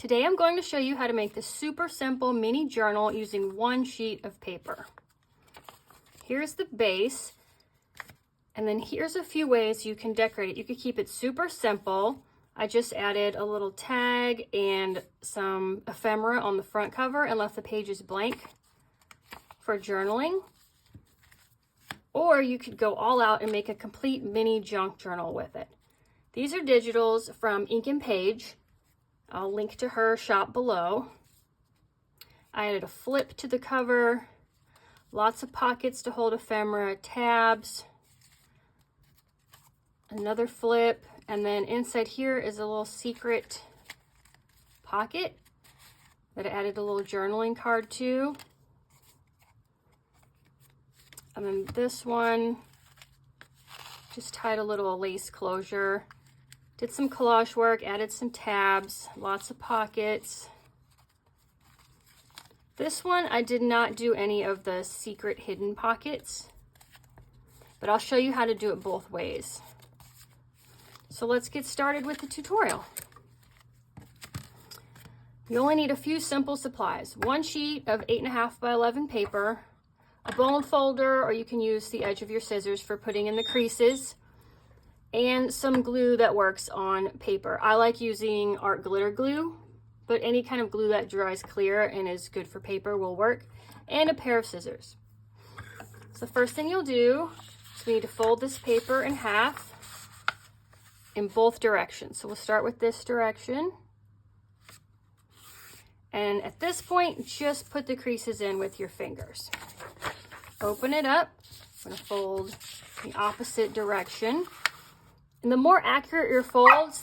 Today I'm going to show you how to make this super simple mini journal using one sheet of paper. Here's the base, and then here's a few ways you can decorate it. You could keep it super simple. I just added a little tag and some ephemera on the front cover and left the pages blank for journaling. Or you could go all out and make a complete mini junk journal with it. These are digitals from Ink and Page. I'll link to her shop below. I added a flip to the cover, lots of pockets to hold ephemera, tabs, another flip, and then inside here is a little secret pocket that I added a little journaling card to. And then this one, just tied a little lace closure. Did some collage work, added some tabs, lots of pockets. This one, I did not do any of the secret hidden pockets, but I'll show you how to do it both ways. So let's get started with the tutorial. You only need a few simple supplies. One sheet of 8.5 by 11 paper, a bone folder, or you can use the edge of your scissors for putting in the creases, and some glue that works on paper. I like using art glitter glue, but any kind of glue that dries clear and is good for paper will work, and a pair of scissors. So the first thing you'll do is we need to fold this paper in half in both directions. So we'll start with this direction. And at this point, just put the creases in with your fingers. Open it up. I'm going to fold the opposite direction. And the more accurate your folds,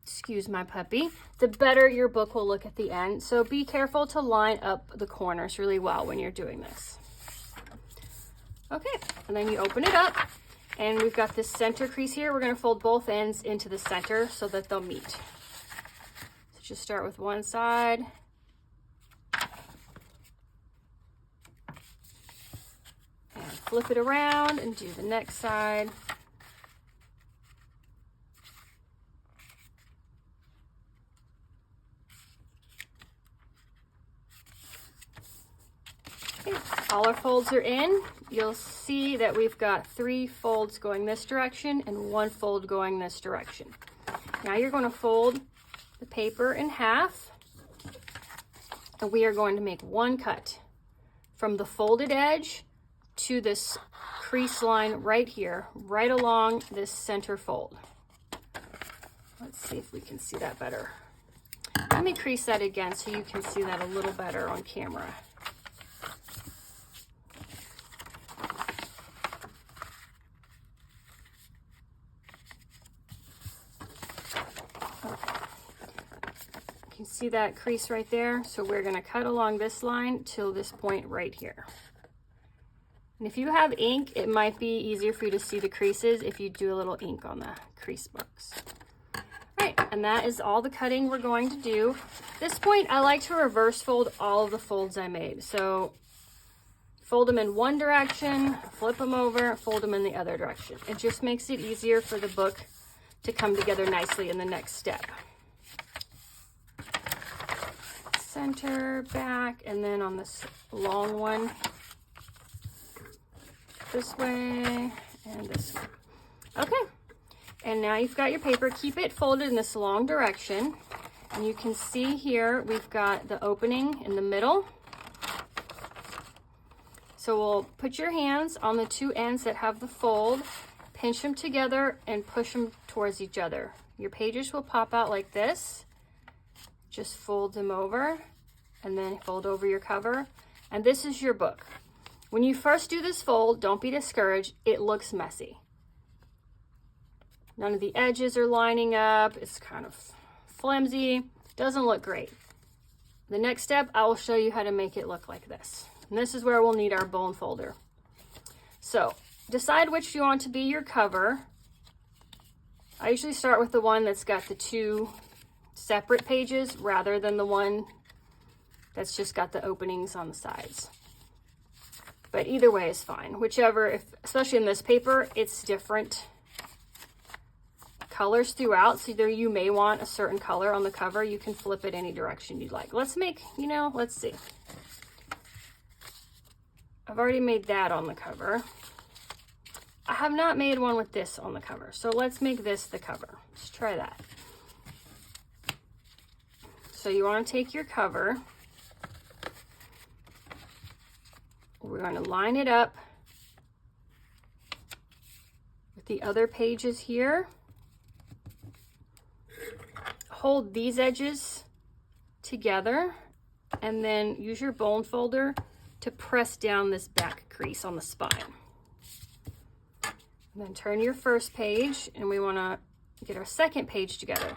excuse my puppy, the better your book will look at the end. So be careful to line up the corners really well when you're doing this. Okay, and then you open it up, and we've got this center crease here. We're going to fold both ends into the center so that they'll meet. So just start with one side. And flip it around and do the next side. All our folds are in. You'll see that we've got 3 folds going this direction and 1 fold going this direction. Now you're going to fold the paper in half, and we are going to make one cut from the folded edge to this crease line right here, right along this center fold. Let's see if we can see that better. Let me crease that again so you can see that a little better on camera. You can see that crease right there. So we're going to cut along this line till this point right here. And if you have ink, it might be easier for you to see the creases if you do a little ink on the crease marks. All right, and that is all the cutting we're going to do. At this point, I like to reverse fold all of the folds I made. So fold them in one direction, flip them over, fold them in the other direction. It just makes it easier for the book to come together nicely in the next step. Center, back, and then on this long one, this way and this way. Okay, and now you've got your paper. Keep it folded in this long direction, and you can see here we've got the opening in the middle. So we'll put your hands on the 2 ends that have the fold, pinch them together, and push them towards each other. Your pages will pop out like this. Just fold them over and then fold over your cover. And this is your book. When you first do this fold, don't be discouraged. It looks messy. None of the edges are lining up. It's kind of flimsy. Doesn't look great. The next step, I will show you how to make it look like this. And this is where we'll need our bone folder. So decide which you want to be your cover. I usually start with the one that's got the 2 separate pages rather than the one that's just got the openings on the sides. But either way is fine. Whichever, especially in this paper, it's different colors throughout, so there you may want a certain color on the cover. You can flip it any direction you'd like. Let's make, let's see. I've already made that on the cover. I have not made one with this on the cover, so let's make this the cover. Let's try that. So you want to take your cover. We're going to line it up with the other pages here. Hold these edges together and then use your bone folder to press down this back crease on the spine. And then turn your first page, and we want to get our second page together.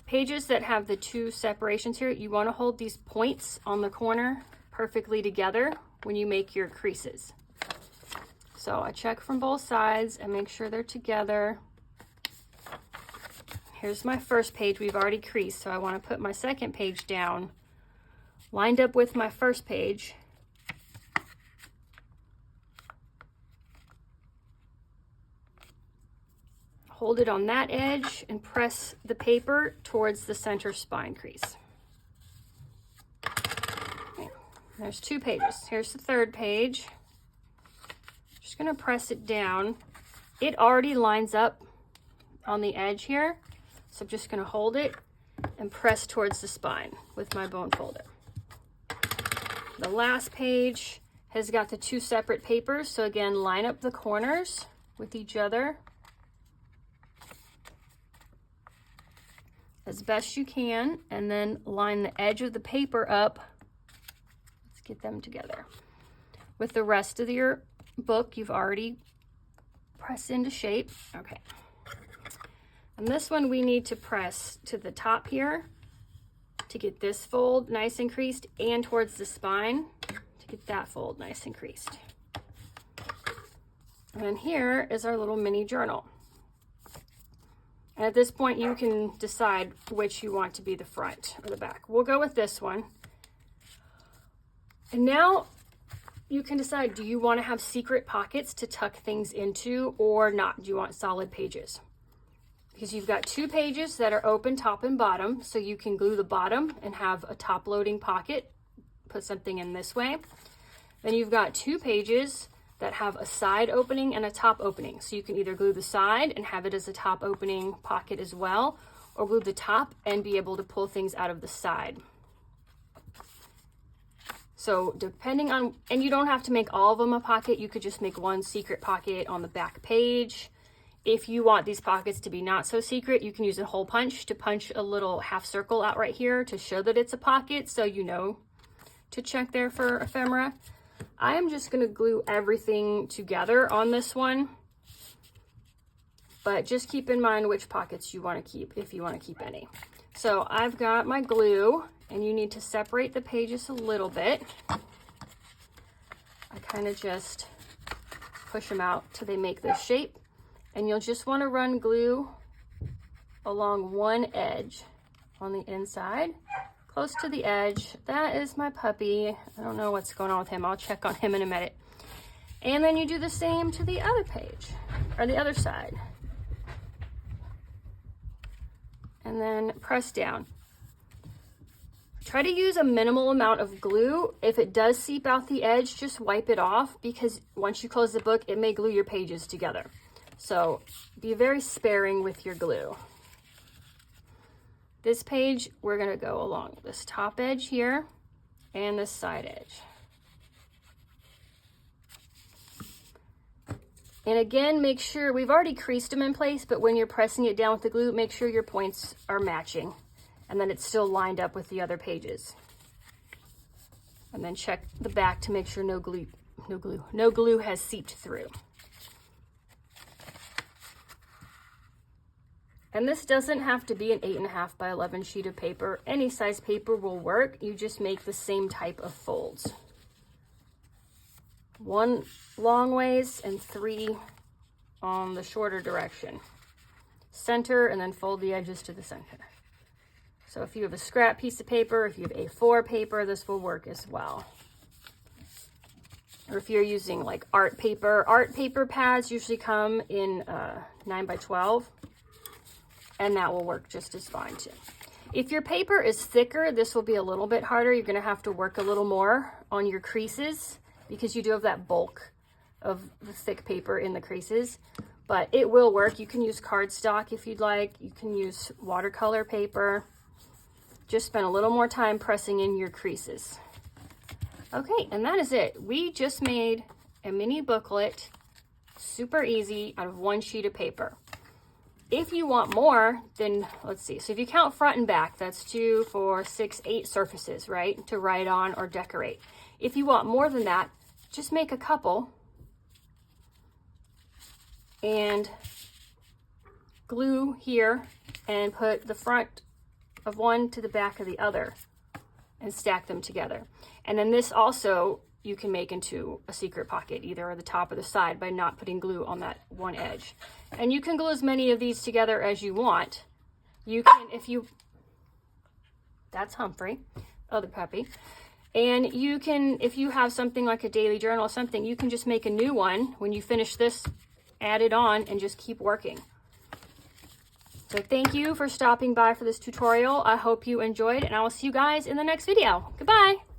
Pages that have the two separations here, you want to hold these points on the corner perfectly together when you make your creases. So I check from both sides and make sure they're together. Here's my first page. We've already creased, so I want to put my second page down, lined up with my first page. Hold it on that edge and press the paper towards the center spine crease. Okay. There's two pages. Here's the third page. Just gonna press it down. It already lines up on the edge here, so I'm just gonna hold it and press towards the spine with my bone folder. The last page has got the two separate papers, so again, line up the corners with each other as best you can, and then line the edge of the paper up. Let's get them together. With the rest of your book, you've already pressed into shape. Okay. And this one we need to press to the top here to get this fold nice and creased, and towards the spine to get that fold nice and creased. And then here is our little mini journal. And at this point, you can decide which you want to be the front or the back. We'll go with this one. And now you can decide, do you want to have secret pockets to tuck things into or not? Do you want solid pages? Because you've got two pages that are open top and bottom, so you can glue the bottom and have a top loading pocket, put something in this way. Then you've got two pages that have a side opening and a top opening. So you can either glue the side and have it as a top opening pocket as well, or glue the top and be able to pull things out of the side. So depending on, and you don't have to make all of them a pocket, you could just make one secret pocket on the back page. If you want these pockets to be not so secret, you can use a hole punch to punch a little half circle out right here to show that it's a pocket, so you know to check there for ephemera. I am just going to glue everything together on this one, but just keep in mind which pockets you want to keep, if you want to keep any. So I've got my glue, and you need to separate the pages a little bit. I kind of just push them out till they make this shape, and you'll just want to run glue along one edge on the inside, close to the edge. That is my puppy. I don't know what's going on with him. I'll check on him in a minute. And then you do the same to the other page, or the other side. And then press down. Try to use a minimal amount of glue. If it does seep out the edge, just wipe it off, because once you close the book, it may glue your pages together. So be very sparing with your glue. This page, we're going to go along this top edge here and this side edge. And again, make sure, we've already creased them in place, but when you're pressing it down with the glue, make sure your points are matching and then it's still lined up with the other pages. And then check the back to make sure no glue has seeped through. And this doesn't have to be an 8.5 by 11 sheet of paper. Any size paper will work. You just make the same type of folds. 1 long ways and 3 on the shorter direction. Center and then fold the edges to the center. So if you have a scrap piece of paper, if you have A4 paper, this will work as well. Or if you're using like art paper pads usually come in 9 by 12. and that will work just as fine too. If your paper is thicker, this will be a little bit harder. You're gonna have to work a little more on your creases because you do have that bulk of the thick paper in the creases, but it will work. You can use cardstock if you'd like. You can use watercolor paper. Just spend a little more time pressing in your creases. Okay, and that is it. We just made a mini booklet, super easy, out of one sheet of paper. If you want more, then let's see. So if you count front and back, that's 2, 4, 6, 8 surfaces, right? To write on or decorate. If you want more than that, just make a couple and glue here and put the front of one to the back of the other and stack them together. And then this also you can make into a secret pocket, either at the top or the side, by not putting glue on that one edge. And you can glue as many of these together as you want. You can, that's Humphrey, other puppy. And you can, if you have something like a daily journal or something, you can just make a new one when you finish this, add it on, and just keep working. So thank you for stopping by for this tutorial. I hope you enjoyed, and I will see you guys in the next video. Goodbye.